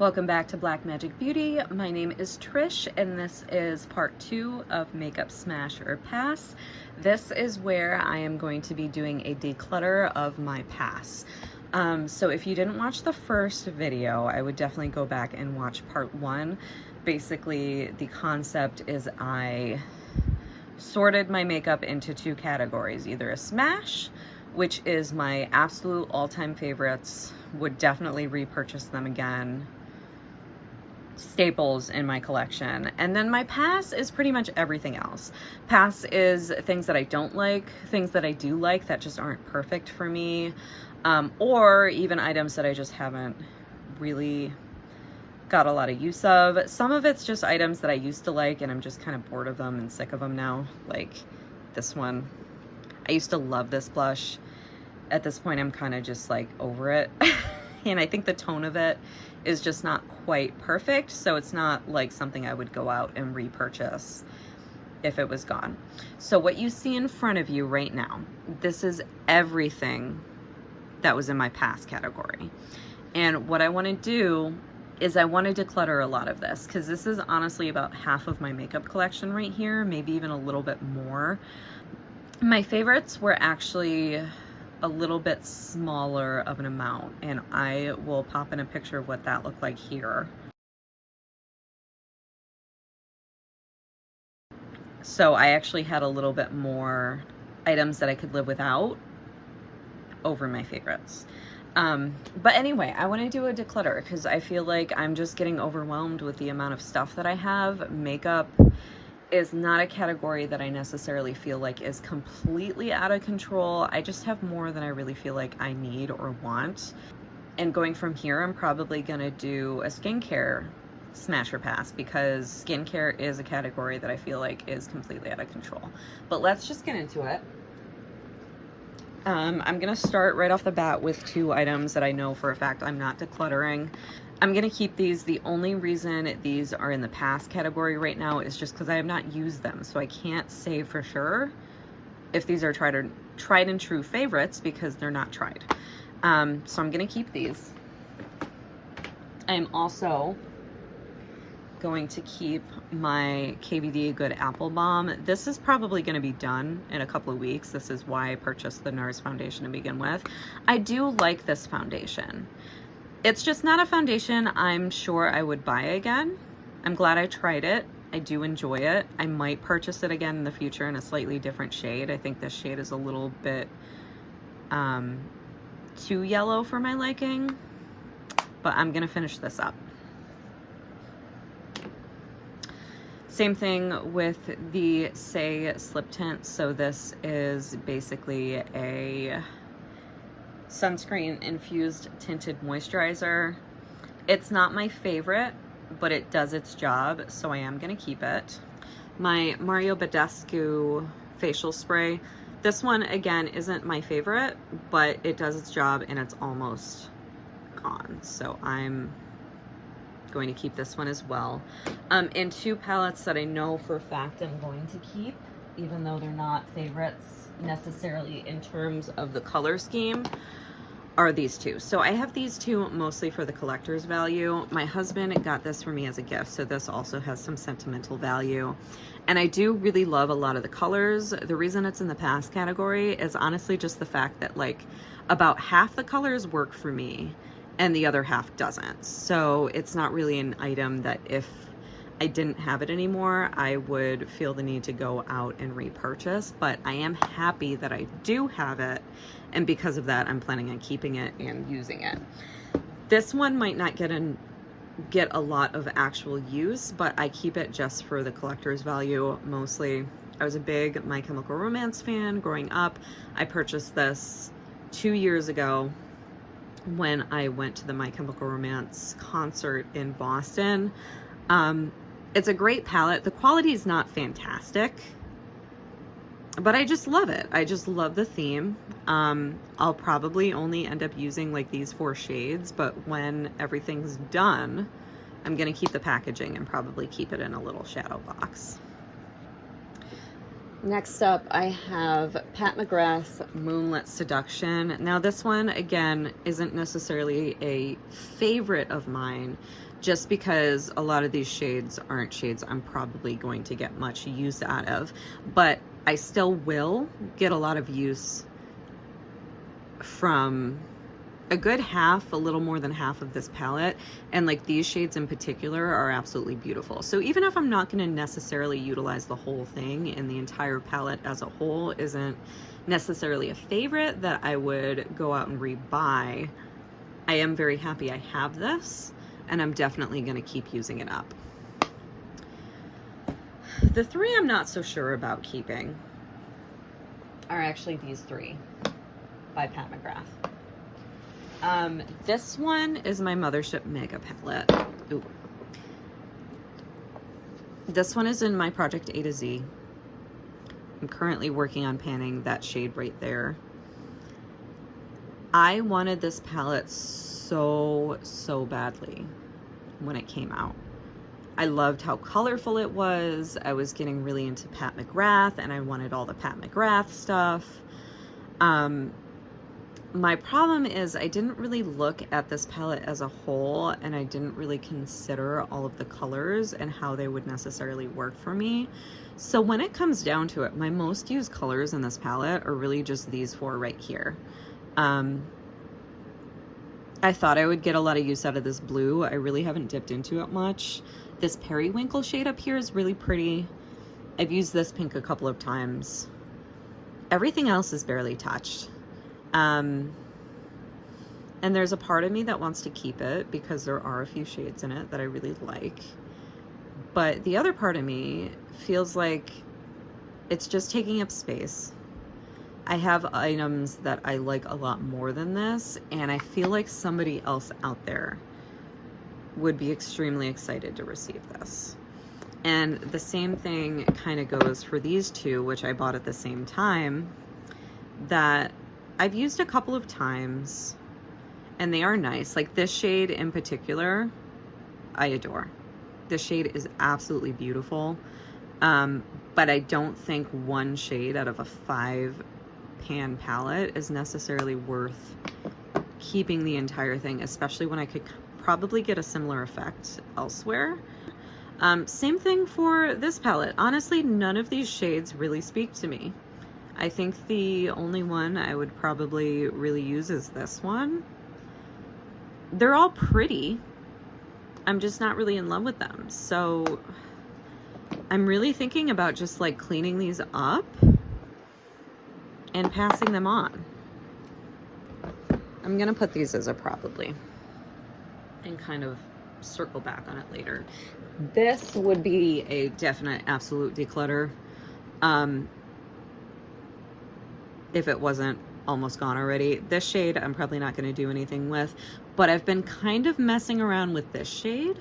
Welcome back to Black Magic Beauty. My name is Trish and this is part 2 of Makeup Smash or Pass. This is where I am going to be doing a declutter of my pass. So if you didn't watch the first video, I would definitely go back and watch part 1. Basically, the concept is I sorted my makeup into 2 categories, either a smash, which is my absolute all-time favorites, would definitely repurchase them again, staples in my collection. And then my pass is pretty much everything else. Pass is things that I don't like, things that I do like that just aren't perfect for me, or even items that I just haven't really got a lot of use of. Some of it's just items that I used to like and I'm just kind of bored of them and sick of them now, like this one. I used to love this blush. At this point I'm kind of just like over it. And I think the tone of it is just not quite perfect, so it's not like something I would go out and repurchase if it was gone. So what you see in front of you right now, this is everything that was in my past category. And what I want to do is I want to declutter a lot of this, because this is honestly about half of my makeup collection right here, maybe even a little bit more. My favorites were actually a little bit smaller of an amount, and I will pop in a picture of what that looked like here. So I actually had a little bit more items that I could live without over my favorites. But anyway, I want to do a declutter because I feel like I'm just getting overwhelmed with the amount of stuff that I have. Makeup is not a category that I necessarily feel like is completely out of control. I just have more than I really feel like I need or want. And going from here, I'm probably gonna do a skincare smash or pass, because skincare is a category that I feel like is completely out of control. But let's just get into it. I'm gonna start right off the bat with 2 items that I know for a fact I'm not decluttering. I'm gonna keep these. The only reason these are in the pass category right now is just because I have not used them, so I can't say for sure if these are tried and true favorites because they're not tried. So I'm gonna keep these. I'm also going to keep my KVD Good Apple Balm. This is probably going to be done in a couple of weeks. This is why I purchased the NARS foundation to begin with. I do like this foundation. It's just not a foundation I'm sure I would buy again. I'm glad I tried it. I do enjoy it. I might purchase it again in the future in a slightly different shade. I think this shade is a little bit too yellow for my liking, but I'm gonna finish this up. Same thing with the Say Slip Tint. So this is basically a sunscreen infused tinted moisturizer. It's not my favorite, but it does its job, so I am gonna keep it. My Mario Badescu facial spray. This one, again, isn't my favorite, but it does its job and it's almost gone. So I'm going to keep this one as well. And 2 palettes that I know for a fact I'm going to keep, even though they're not favorites necessarily in terms of the color scheme, are these 2. So I have these 2 mostly for the collector's value. My husband got this for me as a gift, so this also has some sentimental value. And I do really love a lot of the colors. The reason it's in the pass category is honestly just the fact that like about half the colors work for me and the other half doesn't. So it's not really an item that if I didn't have it anymore, I would feel the need to go out and repurchase, but I am happy that I do have it. And because of that, I'm planning on keeping it and using it. This one might not get a lot of actual use, but I keep it just for the collector's value mostly. I was a big My Chemical Romance fan growing up. I purchased this 2 years ago when I went to the My Chemical Romance concert in Boston. It's a great palette. The quality is not fantastic, but I just love it. I just love the theme. I'll probably only end up using like these 4 shades, but when everything's done, I'm gonna keep the packaging and probably keep it in a little shadow box. Next up, I have Pat McGrath Moonlit Seduction. Now this one, again, isn't necessarily a favorite of mine, just because a lot of these shades aren't shades I'm probably going to get much use out of, but I still will get a lot of use from a good half, a little more than half of this palette, and like these shades in particular are absolutely beautiful. So even if I'm not going to necessarily utilize the whole thing, and the entire palette as a whole isn't necessarily a favorite that I would go out and rebuy, I am very happy I have this, and I'm definitely going to keep using it up. The three I'm not so sure about keeping are actually these three by Pat McGrath. This one is my Mothership Mega palette. Ooh. This one is in my Project A to Z. I'm currently working on panning that shade right there. I wanted this palette so badly when it came out. I loved how colorful it was. I was getting really into Pat McGrath, and I wanted all the Pat McGrath stuff. My problem is I didn't really look at this palette as a whole, and I didn't really consider all of the colors and how they would necessarily work for me. So when it comes down to it, my most used colors in this palette are really just these four right here. I thought I would get a lot of use out of this blue. I really haven't dipped into it much. This periwinkle shade up here is really pretty. I've used this pink a couple of times. Everything else is barely touched. And there's a part of me that wants to keep it because there are a few shades in it that I really like. But the other part of me feels like it's just taking up space. I have items that I like a lot more than this, and I feel like somebody else out there would be extremely excited to receive this. And the same thing kind of goes for these two, which I bought at the same time, that I've used a couple of times, and they are nice. Like this shade in particular, I adore. This shade is absolutely beautiful. But I don't think one shade out of a 5-pan palette is necessarily worth keeping the entire thing, especially when I could probably get a similar effect elsewhere. Same thing for this palette. Honestly, none of these shades really speak to me. I think the only one I would probably really use is this one. They're all pretty. I'm just not really in love with them. So I'm really thinking about just like cleaning these up and passing them on. I'm gonna put these as a probably and kind of circle back on it later. This would be a definite absolute declutter. If it wasn't almost gone already. This shade I'm probably not going to do anything with, but I've been kind of messing around with this shade.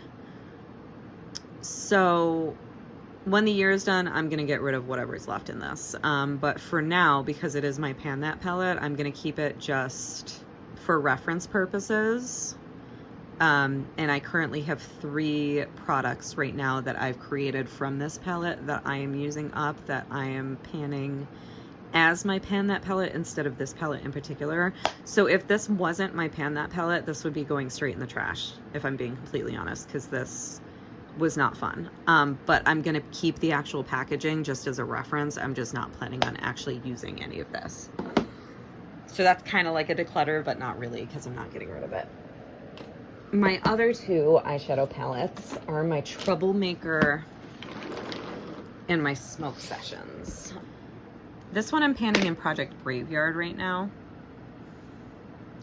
So when the year is done, I'm going to get rid of whatever's left in this. But for now, because it is my Pan That palette, I'm going to keep it just for reference purposes. And I currently have 3 products right now that I've created from this palette that I am using up, that I am panning as my Pan That palette instead of this palette in particular. So if this wasn't my Pan That palette, this would be going straight in the trash, if I'm being completely honest, because this was not fun. But I'm gonna keep the actual packaging just as a reference. I'm just not planning on actually using any of this. So that's kind of like a declutter, but not really, because I'm not getting rid of it. My other 2 eyeshadow palettes are my Troublemaker and my Smoke Sessions. This one I'm panning in Project Graveyard right now.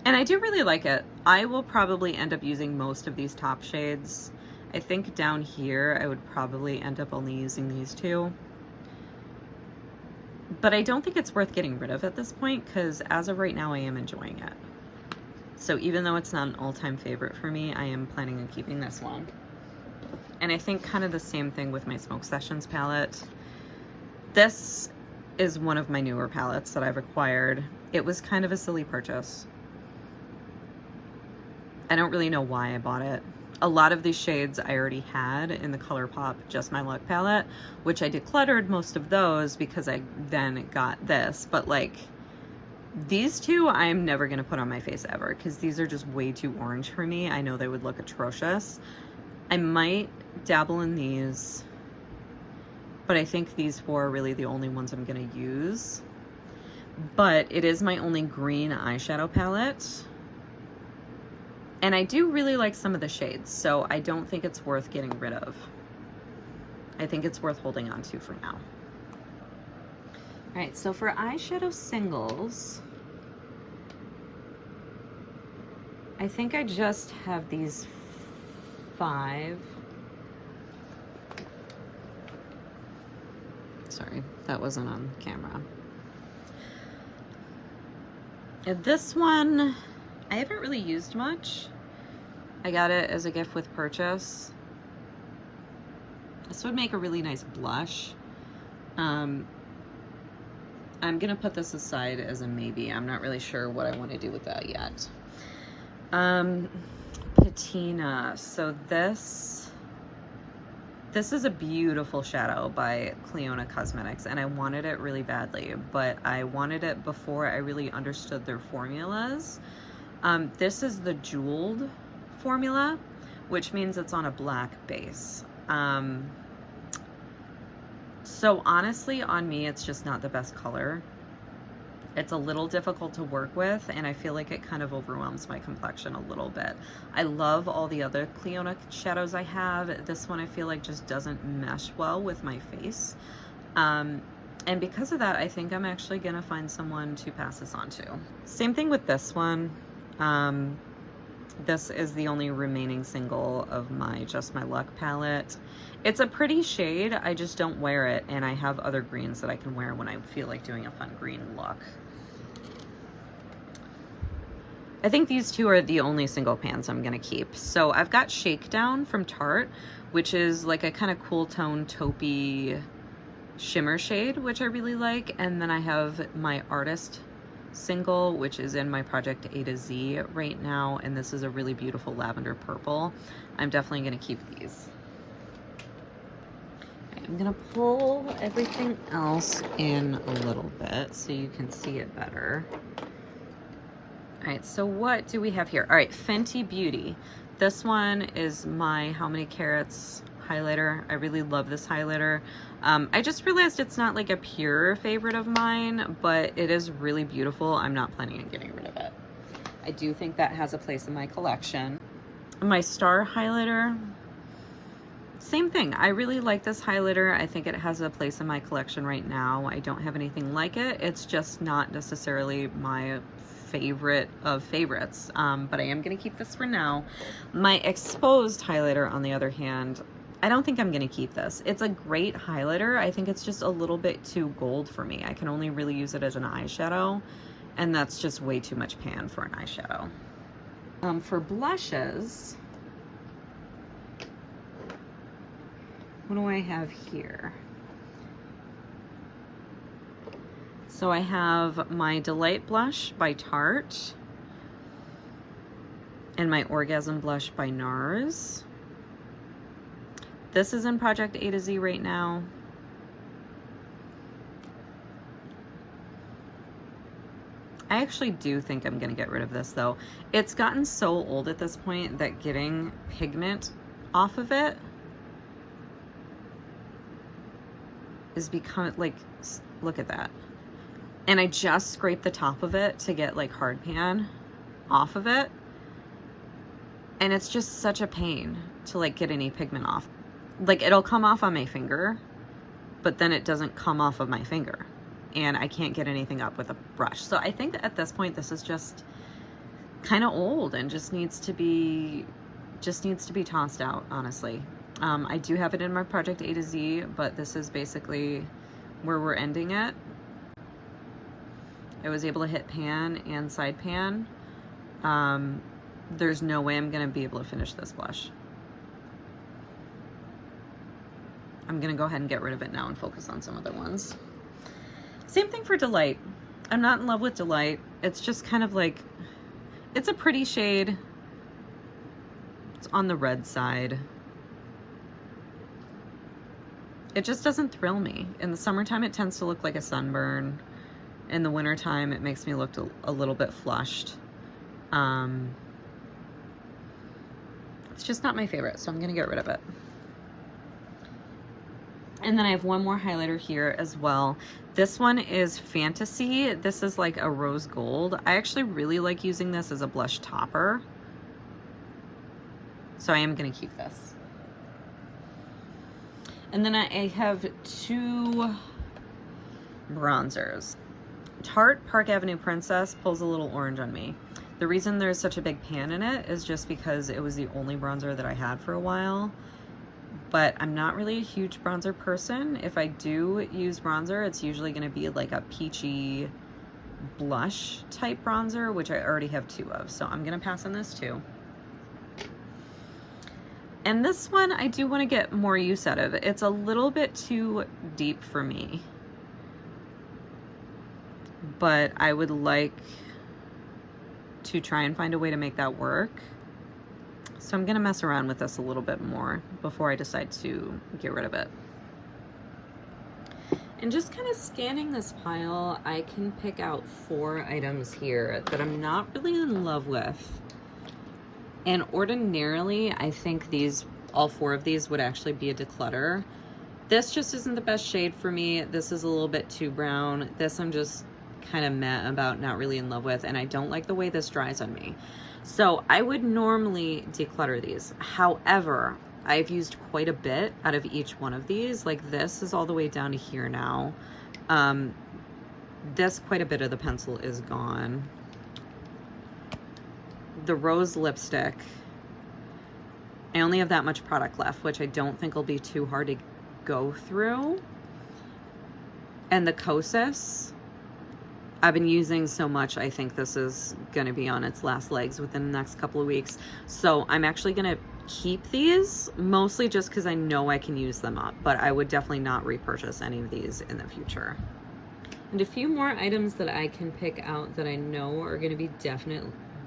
And I do really like it. I will probably end up using most of these top shades. I think down here I would probably end up only using these 2. But I don't think it's worth getting rid of at this point, because as of right now I am enjoying it. So even though it's not an all-time favorite for me, I am planning on keeping this one. And I think kind of the same thing with my Smoke Sessions palette. This is one of my newer palettes that I've acquired. It was kind of a silly purchase. I don't really know why I bought it. A lot of these shades I already had in the ColourPop Just My Luck palette, which I decluttered most of those because I then got this. But like these 2 I'm never gonna put on my face ever, because these are just way too orange for me. I know they would look atrocious. I might dabble in these, but I think these four are really the only ones I'm gonna use. But it is my only green eyeshadow palette. And I do really like some of the shades, so I don't think it's worth getting rid of. I think it's worth holding on to for now. All right, so for eyeshadow singles, I think I just have these 5. Sorry, that wasn't on camera. And this one, I haven't really used much. I got it as a gift with purchase. This would make a really nice blush. I'm gonna put this aside as a maybe. I'm not really sure what I want to do with that yet. Patina. So this is a beautiful shadow by Clionadh Cosmetics, and I wanted it really badly, but I wanted it before I really understood their formulas. This is the jeweled formula, which means it's on a black base. So honestly, on me, it's just not the best color. It's a little difficult to work with, and I feel like it kind of overwhelms my complexion a little bit. I love all the other Clionadh shadows I have. This one I feel like just doesn't mesh well with my face. And because of that, I think I'm actually gonna find someone to pass this on to. Same thing with this one. This is the only remaining single of my Just My Luck palette. It's a pretty shade, I just don't wear it, and I have other greens that I can wear when I feel like doing a fun green look. I think these two are the only single pans I'm gonna keep. So I've got Shakedown from Tarte, which is like a kind of cool tone taupey shimmer shade, which I really like. And then I have my Artist single, which is in my Project A to Z right now, and this is a really beautiful lavender purple. I'm definitely gonna keep these. Okay, I'm gonna pull everything else in a little bit so you can see it better. All right, so what do we have here? All right, Fenty Beauty. This one is my How Many Carats highlighter. I really love this highlighter. I just realized it's not like a pure favorite of mine, but it is really beautiful. I'm not planning on getting rid of it. I do think that has a place in my collection. My Star highlighter, same thing. I really like this highlighter. I think it has a place in my collection right now. I don't have anything like it. It's just not necessarily my favorite of favorites, but I am going to keep this for now. My Exposed highlighter, on the other hand, I don't think I'm going to keep this. It's a great highlighter. I think it's just a little bit too gold for me. I can only really use it as an eyeshadow, and that's just way too much pan for an eyeshadow. For blushes, what do I have here? So I have my Delight blush by Tarte and my Orgasm blush by NARS. This is in Project A to Z right now. I actually do think I'm gonna get rid of this though. It's gotten so old at this point that getting pigment off of it is becoming like, look at that. And I just scraped the top of it to get like hard pan off of it. And it's just such a pain to like get any pigment off. Like it'll come off on my finger, but then it doesn't come off of my finger. And I can't get anything up with a brush. So I think that at this point, this is just kind of old and just needs to be tossed out, honestly. I do have it in my Project A to Z, but this is basically where we're ending it. I was able to hit pan and side pan. There's no way I'm gonna be able to finish this blush. I'm gonna go ahead and get rid of it now and focus on some other ones. Same thing for Delight. I'm not in love with Delight. It's just kind of like, it's a pretty shade. It's on the red side. It just doesn't thrill me. In the summertime, it tends to look like a sunburn. In the wintertime, it makes me look a little bit flushed. It's just not my favorite, so I'm gonna get rid of it. And then I have one more highlighter here as well. This one is Fantasy. This is like a rose gold. I actually really like using this as a blush topper, so I am gonna keep this. And then I have two bronzers. Tarte Park Avenue Princess pulls a little orange on me. The reason there's such a big pan in it is just because it was the only bronzer that I had for a while. But I'm not really a huge bronzer person. If I do use bronzer, it's usually going to be like a peachy blush type bronzer, which I already have two of. So I'm going to pass on this too. And this one I do want to get more use out of. It's a little bit too deep for me, but I would like to try and find a way to make that work. So I'm gonna mess around with this a little bit more before I decide to get rid of it. And just kind of scanning this pile, I can pick out 4 items here that I'm not really in love with. And ordinarily, I think all 4 of these would actually be a declutter. This just isn't the best shade for me. This is a little bit too brown. This I'm just kind of meh about, not really in love with, and I don't like the way this dries on me. So I would normally declutter these. However, I've used quite a bit out of each one of these. Like this is all the way down to here now. This, quite a bit of the pencil is gone. The rose lipstick, I only have that much product left, which I don't think will be too hard to go through. And the Kosas, I've been using so much, I think this is gonna be on its last legs within the next couple of weeks. So I'm actually gonna keep these, mostly just because I know I can use them up, but I would definitely not repurchase any of these in the future. And a few more items that I can pick out that I know are gonna be definite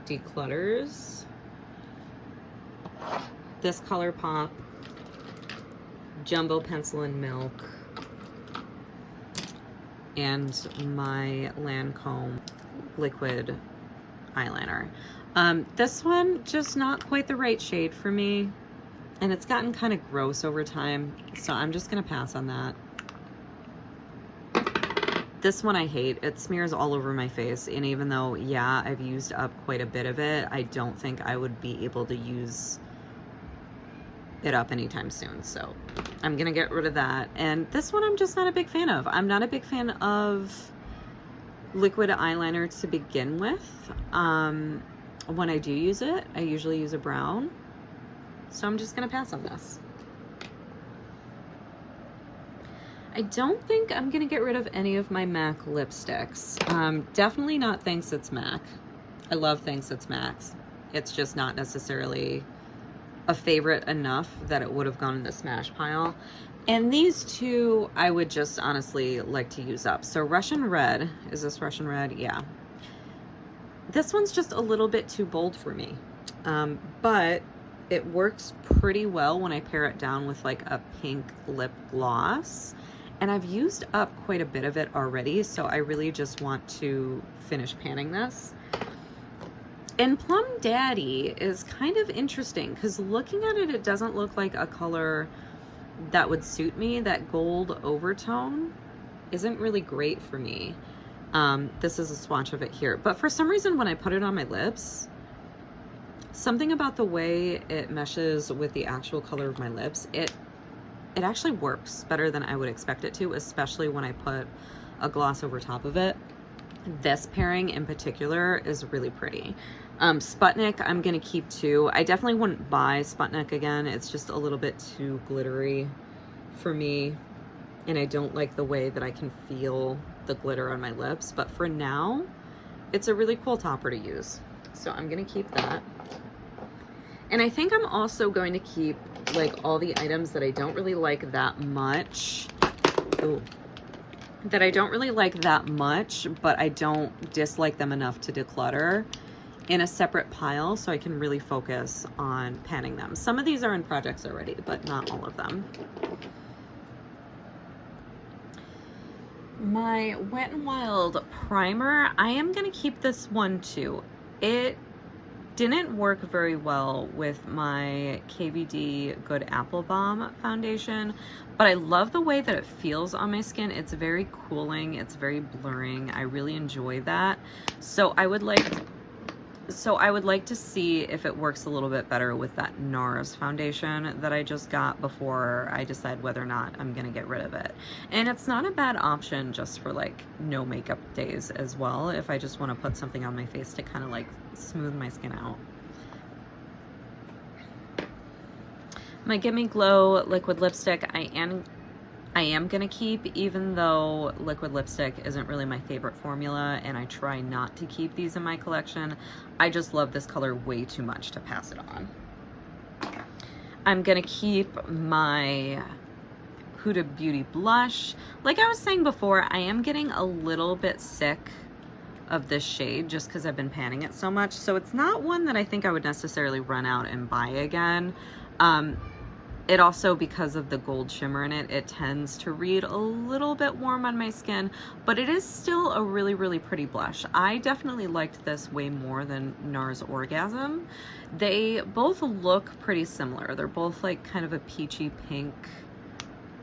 declutters. This ColourPop Jumbo Pencil in Milk, and my Lancome liquid eyeliner. This one, just not quite the right shade for me, and it's gotten kind of gross over time, so I'm just gonna pass on that. This one I hate. It smears all over my face, and even though, yeah, I've used up quite a bit of it, I don't think I would be able to use it up anytime soon, so I'm gonna get rid of that. And this one I'm just not a big fan of. I'm not a big fan of liquid eyeliner to begin with. When I do use it, I usually use a brown, so I'm just gonna pass on this. I don't think I'm gonna get rid of any of my MAC lipsticks. Definitely not Thanks It's MAC. I love Thanks It's MAC. It's just not necessarily a favorite enough that it would have gone in the smash pile. And these two I would just honestly like to use up. So Russian Red, is this Russian Red? Yeah. This one's just a little bit too bold for me, but it works pretty well when I pair it down with like a pink lip gloss. And I've used up quite a bit of it already, so I really just want to finish panning this. And Plum Daddy is kind of interesting because looking at it, it doesn't look like a color that would suit me. That gold overtone isn't really great for me. This is a swatch of it here. But for some reason, when I put it on my lips, something about the way it meshes with the actual color of my lips, it actually works better than I would expect it to, especially when I put a gloss over top of it. This pairing in particular is really pretty. Sputnik, I'm gonna keep too. I definitely wouldn't buy Sputnik again. It's just a little bit too glittery for me, and I don't like the way that I can feel the glitter on my lips. But for now, it's a really cool topper to use. So I'm gonna keep that. And I think I'm also going to keep like all the items that I don't really like that much. Ooh. That I don't really like that much, but I don't dislike them enough to declutter, in a separate pile so I can really focus on panning them. Some of these are in projects already, but not all of them. My Wet n Wild primer, I am gonna keep this one too. It didn't work very well with my KVD Good Apple Balm foundation, but I love the way that it feels on my skin. It's very cooling, it's very blurring. I really enjoy that. So I would like to see if it works a little bit better with that NARS foundation that I just got before I decide whether or not I'm gonna get rid of it. And it's not a bad option just for like no makeup days as well, if I just want to put something on my face to kind of like smooth my skin out. My Gimme Glow liquid lipstick, I am gonna keep, even though liquid lipstick isn't really my favorite formula, and I try not to keep these in my collection. I just love this color way too much to pass it on. I'm gonna keep my Huda Beauty blush. Like I was saying before, I am getting a little bit sick of this shade just because I've been panning it so much. So it's not one that I think I would necessarily run out and buy again. It also, because of the gold shimmer in it, it tends to read a little bit warm on my skin, but it is still a really, really pretty blush. I definitely liked this way more than NARS Orgasm. They both look pretty similar. They're both like kind of a peachy pink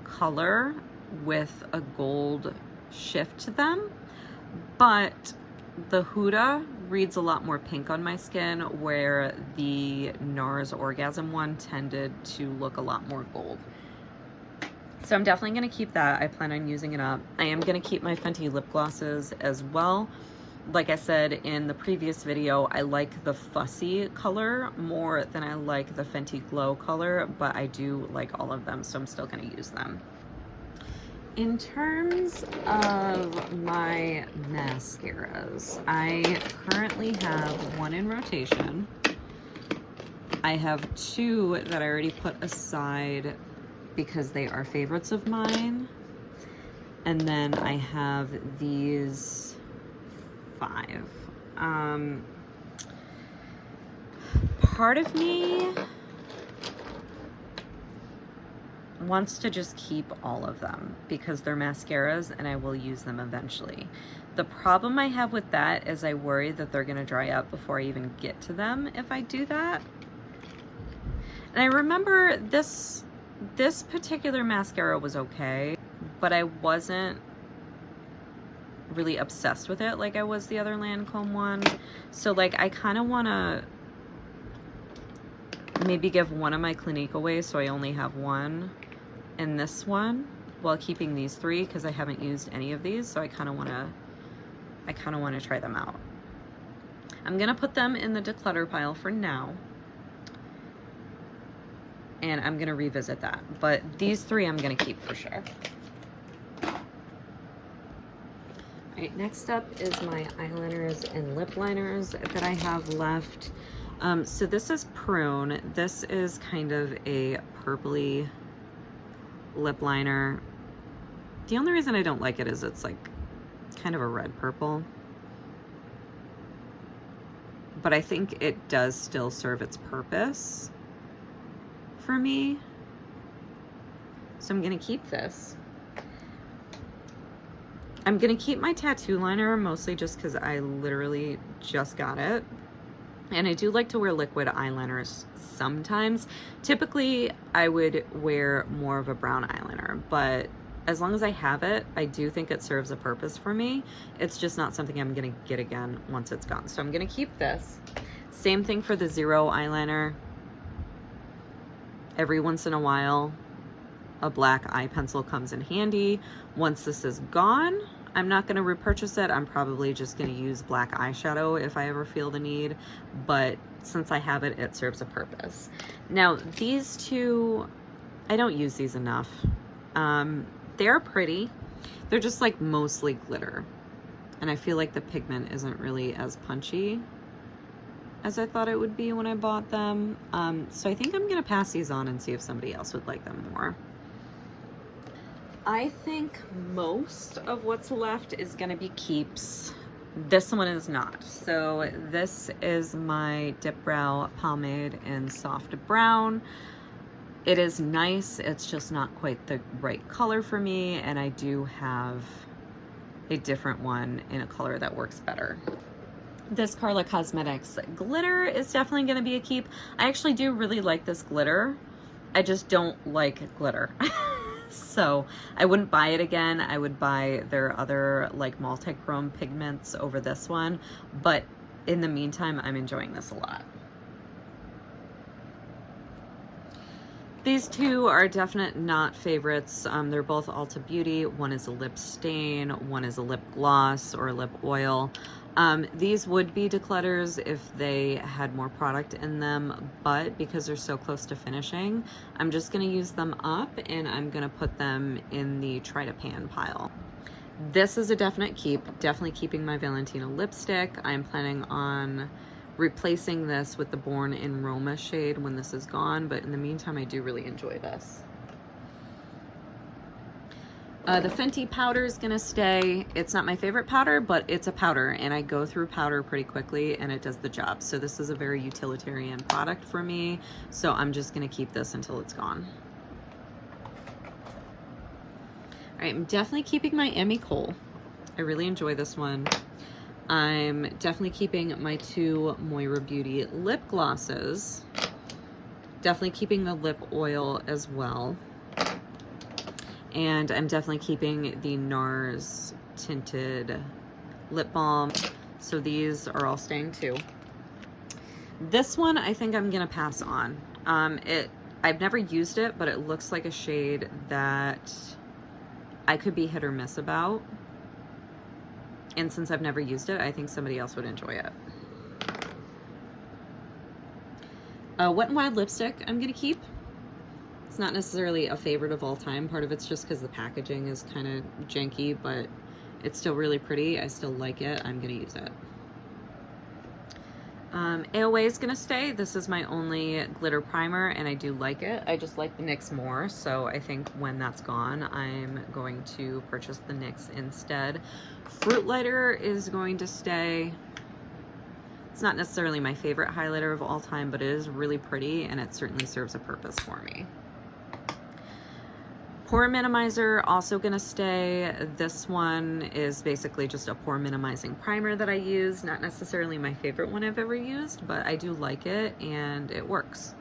color with a gold shift to them, but the Huda reads a lot more pink on my skin, where the NARS Orgasm one tended to look a lot more gold. So I'm definitely going to keep that. I plan on using it up. I am going to keep my Fenty lip glosses as well. Like I said in the previous video, I like the fussy color more than I like the Fenty Glow color, but I do like all of them, so I'm still going to use them. In terms of my mascaras, I currently have one in rotation. I have two that I already put aside because they are favorites of mine. And then I have these 5. Part of me wants to just keep all of them because they're mascaras and I will use them eventually. The problem I have with that is I worry that they're going to dry up before I even get to them if I do that. And I remember this particular mascara was okay, but I wasn't really obsessed with it like I was the other Lancome one. So like I kind of want to maybe give one of my Clinique away so I only have one in this one while keeping these 3 because I haven't used any of these, so I kind of want to try them out. I'm gonna put them in the declutter pile for now, and I'm gonna revisit that, but these 3 I'm gonna keep for sure. Alright, next up is my eyeliners and lip liners that I have left. So this is Prune. This is kind of a purpley lip liner. The only reason I don't like it is it's like kind of a red purple, but I think it does still serve its purpose for me, so I'm gonna keep this. I'm gonna keep my tattoo liner mostly just because I literally just got it. And I do like to wear liquid eyeliners sometimes. Typically, I would wear more of a brown eyeliner, but as long as I have it, I do think it serves a purpose for me. It's just not something I'm gonna get again once it's gone. So I'm gonna keep this. Same thing for the Zero eyeliner. Every once in a while, a black eye pencil comes in handy. Once this is gone, I'm not going to repurchase it. I'm probably just going to use black eyeshadow if I ever feel the need, but since I have it, it serves a purpose. Now, these 2, I don't use these enough. They're pretty. They're just like mostly glitter, and I feel like the pigment isn't really as punchy as I thought it would be when I bought them. So I think I'm going to pass these on and see if somebody else would like them more. I think most of what's left is going to be keeps. This one is not. So this is my Dip Brow Pomade in Soft Brown. It is nice. It's just not quite the right color for me, and I do have a different one in a color that works better. This Carla Cosmetics glitter is definitely going to be a keep. I actually do really like this glitter. I just don't like glitter. So I wouldn't buy it again. I would buy their other like multi-chrome pigments over this one. But in the meantime, I'm enjoying this a lot. These two are definite not favorites. They're both Ulta Beauty. One is a lip stain, one is a lip gloss or a lip oil. These would be declutters if they had more product in them, but because they're so close to finishing, I'm just gonna use them up and I'm gonna put them in the try to pan pile. This is a definite keep, definitely keeping my Valentina lipstick. I'm planning on replacing this with the Born in Roma shade when this is gone, but in the meantime, I do really enjoy this. The Fenty powder is gonna stay. It's not my favorite powder, but it's a powder, and I go through powder pretty quickly, and it does the job. So this is a very utilitarian product for me, so I'm just gonna keep this until it's gone. All right, I'm definitely keeping my Emmy Cole. I really enjoy this one. I'm definitely keeping my two Moira Beauty lip glosses. Definitely keeping the lip oil as well. And I'm definitely keeping the NARS tinted lip balm. So these are all staying too. This one I think I'm gonna pass on. I've never used it, but it looks like a shade that I could be hit or miss about. And since I've never used it, I think somebody else would enjoy it. Wet n Wild lipstick I'm gonna keep. It's not necessarily a favorite of all time. Part of it's just because the packaging is kind of janky, but it's still really pretty. I still like it. I'm gonna use it. AOA is gonna stay. This is my only glitter primer and I do like it. I just like the NYX more, so I think when that's gone, I'm going to purchase the NYX instead. Fruit Lighter is going to stay. It's not necessarily my favorite highlighter of all time, but it is really pretty and it certainly serves a purpose for me. Pore minimizer also gonna stay. This one is basically just a pore minimizing primer that I use. Not necessarily my favorite one I've ever used, but I do like it and it works.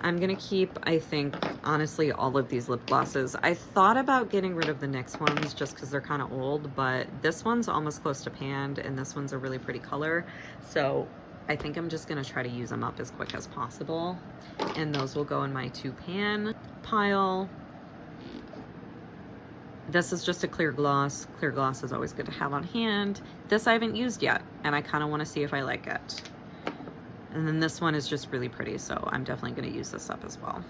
I'm gonna keep, I think, honestly, all of these lip glosses. I thought about getting rid of the NYX ones just because they're kind of old, but this one's almost close to panned and this one's a really pretty color. So I think I'm just gonna try to use them up as quick as possible. And those will go in my to pan pile. This is just a clear gloss. Clear gloss is always good to have on hand. This I haven't used yet, and I kind of want to see if I like it. And then this one is just really pretty, so I'm definitely gonna use this up as well.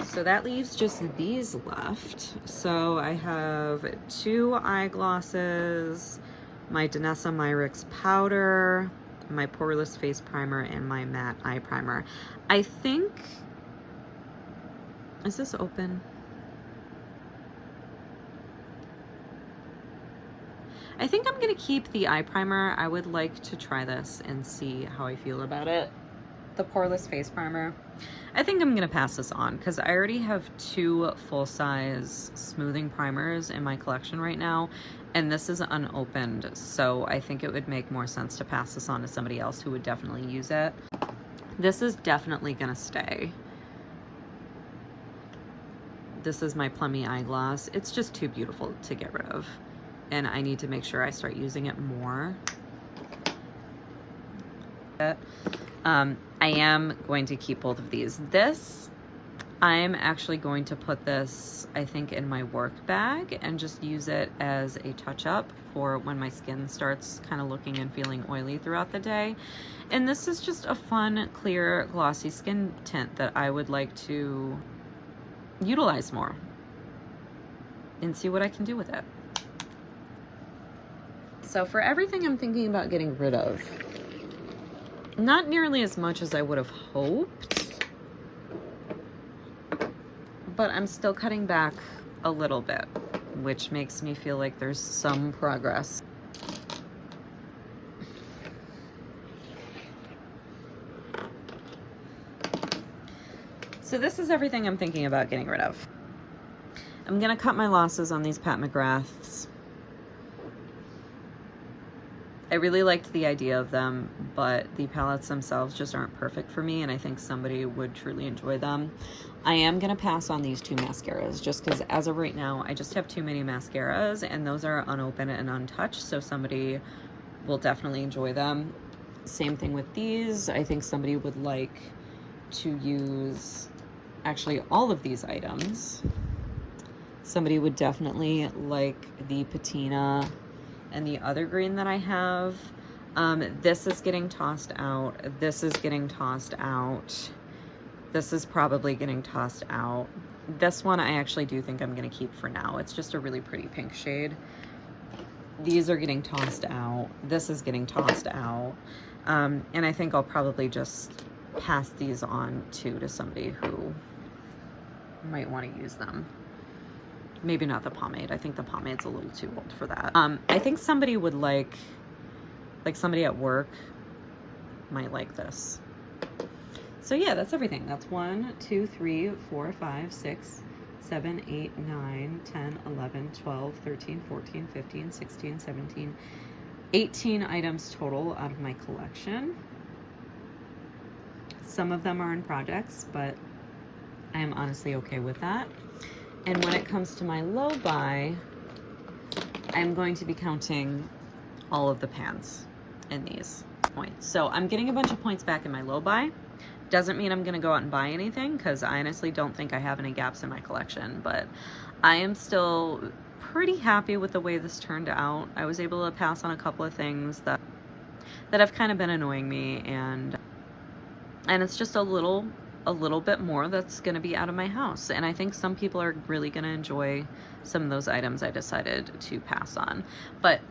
So that leaves just these left. So I have two eyeglosses, my Danessa Myricks powder, my poreless face primer, and my matte eye primer. I think, is this open? I think I'm gonna keep the eye primer. I would like to try this and see how I feel about it. The poreless face primer. I think I'm gonna pass this on because I already have two full-size smoothing primers in my collection right now, and this is unopened, so I think it would make more sense to pass this on to somebody else who would definitely use it. This is definitely gonna stay. This is my Plummy eyeglass. It's just too beautiful to get rid of, and I need to make sure I start using it more. I am going to keep both of these. This, I'm actually going to put this, I think, in my work bag and just use it as a touch-up for when my skin starts kind of looking and feeling oily throughout the day. And this is just a fun, clear, glossy skin tint that I would like to utilize more and see what I can do with it. So for everything I'm thinking about getting rid of, not nearly as much as I would have hoped, but I'm still cutting back a little bit, which makes me feel like there's some progress. So this is everything I'm thinking about getting rid of. I'm gonna cut my losses on these Pat McGraths. I really liked the idea of them, but the palettes themselves just aren't perfect for me, and I think somebody would truly enjoy them. I am going to pass on these 2 mascaras just because as of right now, I just have too many mascaras, and those are unopened and untouched, so somebody will definitely enjoy them. Same thing with these. I think somebody would like to use actually all of these items. Somebody would definitely like the patina and the other green that I have. This is getting tossed out. This is getting tossed out. This is probably getting tossed out. This one I actually do think I'm going to keep for now. It's just a really pretty pink shade. These are getting tossed out. This is getting tossed out. And I think I'll probably just pass these on to somebody who might want to use them. Maybe not the pomade. I think the pomade's a little too old for that. I think somebody would like somebody at work might like this. So yeah, that's everything. That's 1, 2, 3, 4, 5, 6, 7, 8, 9, 10, 11, 12, 13, 14, 15, 16, 17, 18 items total out of my collection. Some of them are in projects, but I am honestly okay with that. And when it comes to my low buy, I'm going to be counting all of the pans in these points. So I'm getting a bunch of points back in my low buy. Doesn't mean I'm going to go out and buy anything, because I honestly don't think I have any gaps in my collection, but I am still pretty happy with the way this turned out. I was able to pass on a couple of things that have kind of been annoying me, and it's just a little bit more that's going to be out of my house, and I think some people are really going to enjoy some of those items I decided to pass on. But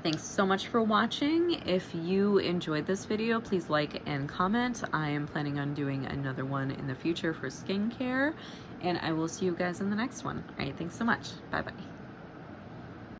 thanks so much for watching. If you enjoyed this video, please like and comment. I am planning on doing another one in the future for skincare, and I will see you guys in the next one. All right, thanks so much. Bye bye.